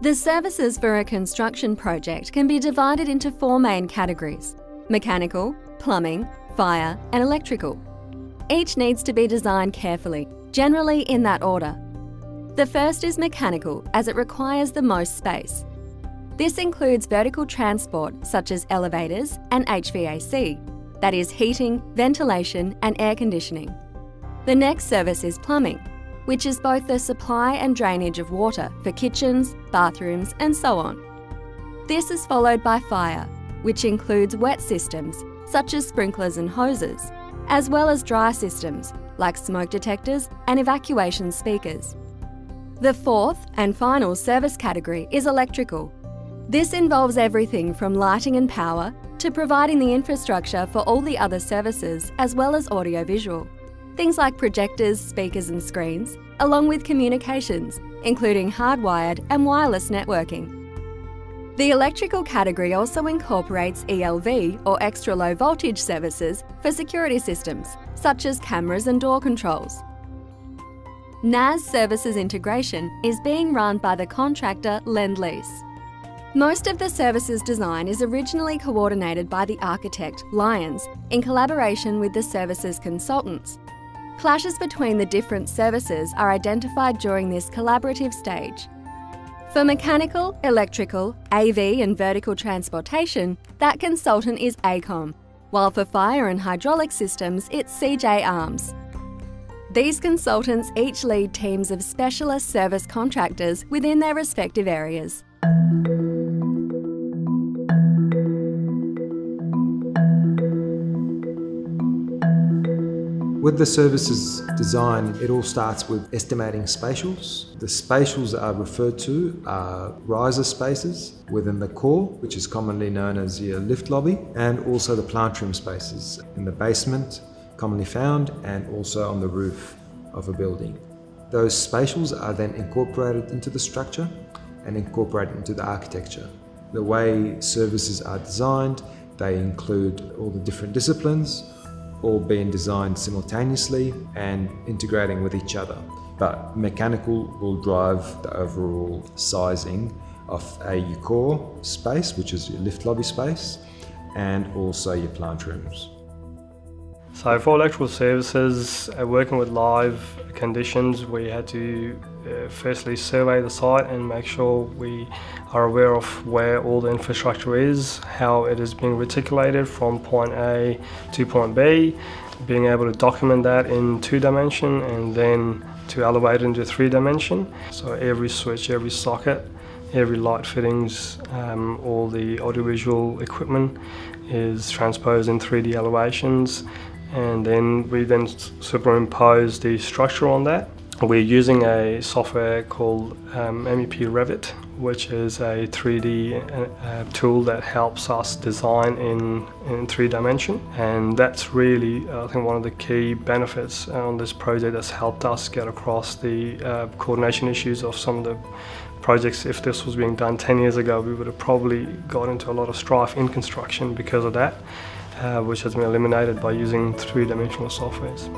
The services for a construction project can be divided into 4 main categories: mechanical, plumbing, fire, and electrical. Each needs to be designed carefully, generally in that order. The first is mechanical, as it requires the most space. This includes vertical transport such as elevators and HVAC, that is heating, ventilation, and air conditioning. The next service is plumbing, which is both the supply and drainage of water for kitchens, bathrooms, and so on. This is followed by fire, which includes wet systems, such as sprinklers and hoses, as well as dry systems, like smoke detectors and evacuation speakers. The fourth and final service category is electrical. This involves everything from lighting and power to providing the infrastructure for all the other services, as well as audiovisual. Things like projectors, speakers and screens, along with communications, including hardwired and wireless networking. The electrical category also incorporates ELV or extra low voltage services for security systems, such as cameras and door controls. NAS Services Integration is being run by the contractor Lend-Lease. Most of the services design is originally coordinated by the architect, Lyons, in collaboration with the services consultants. Clashes between the different services are identified during this collaborative stage. For mechanical, electrical, AV and vertical transportation, that consultant is AECOM, while for fire and hydraulic systems, it's CJ Arms. These consultants each lead teams of specialist service contractors within their respective areas. With the services design, it all starts with estimating spatials. The spatials are referred to are riser spaces within the core, which is commonly known as your lift lobby, and also the plant room spaces in the basement, commonly found, and also on the roof of a building. Those spatials are then incorporated into the structure and incorporated into the architecture. The way services are designed, they include all the different disciplines, all being designed simultaneously and integrating with each other. But mechanical will drive the overall sizing of your core space, which is your lift lobby space, and also your plant rooms. So for electrical services, working with live conditions, we had to firstly survey the site and make sure we are aware of where all the infrastructure is, how it is being reticulated from point A to point B, being able to document that in 2-dimension and then to elevate it into 3-dimension. So every switch, every socket, every light fittings, all the audiovisual equipment is transposed in 3D elevations, and then we then superimpose the structure on that. We're using a software called MEP Revit, which is a 3D tool that helps us design in 3-dimension, and that's really, I think, one of the key benefits on this project that's helped us get across the coordination issues of some of the projects. If this was being done 10 years ago, we would have probably got into a lot of strife in construction because of that, which has been eliminated by using 3-dimensional softwares.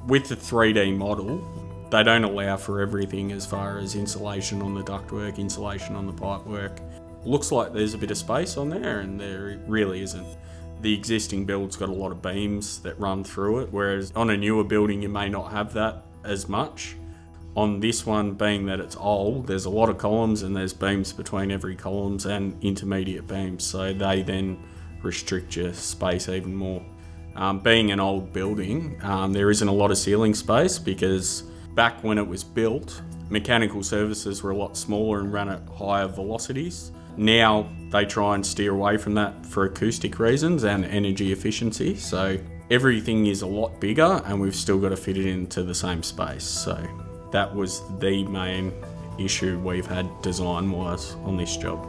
With the 3D model, they don't allow for everything as far as insulation on the ductwork, insulation on the pipework. Looks like there's a bit of space on there, and there really isn't. The existing build's got a lot of beams that run through it, whereas on a newer building you may not have that as much. On this one, being that it's old, there's a lot of columns and there's beams between every columns and intermediate beams, so they then restrict your space even more. Being an old building, there isn't a lot of ceiling space because back when it was built, mechanical services were a lot smaller and ran at higher velocities. Now they try and steer away from that for acoustic reasons and energy efficiency, so everything is a lot bigger and we've still got to fit it into the same space. So that was the main issue we've had design-wise on this job.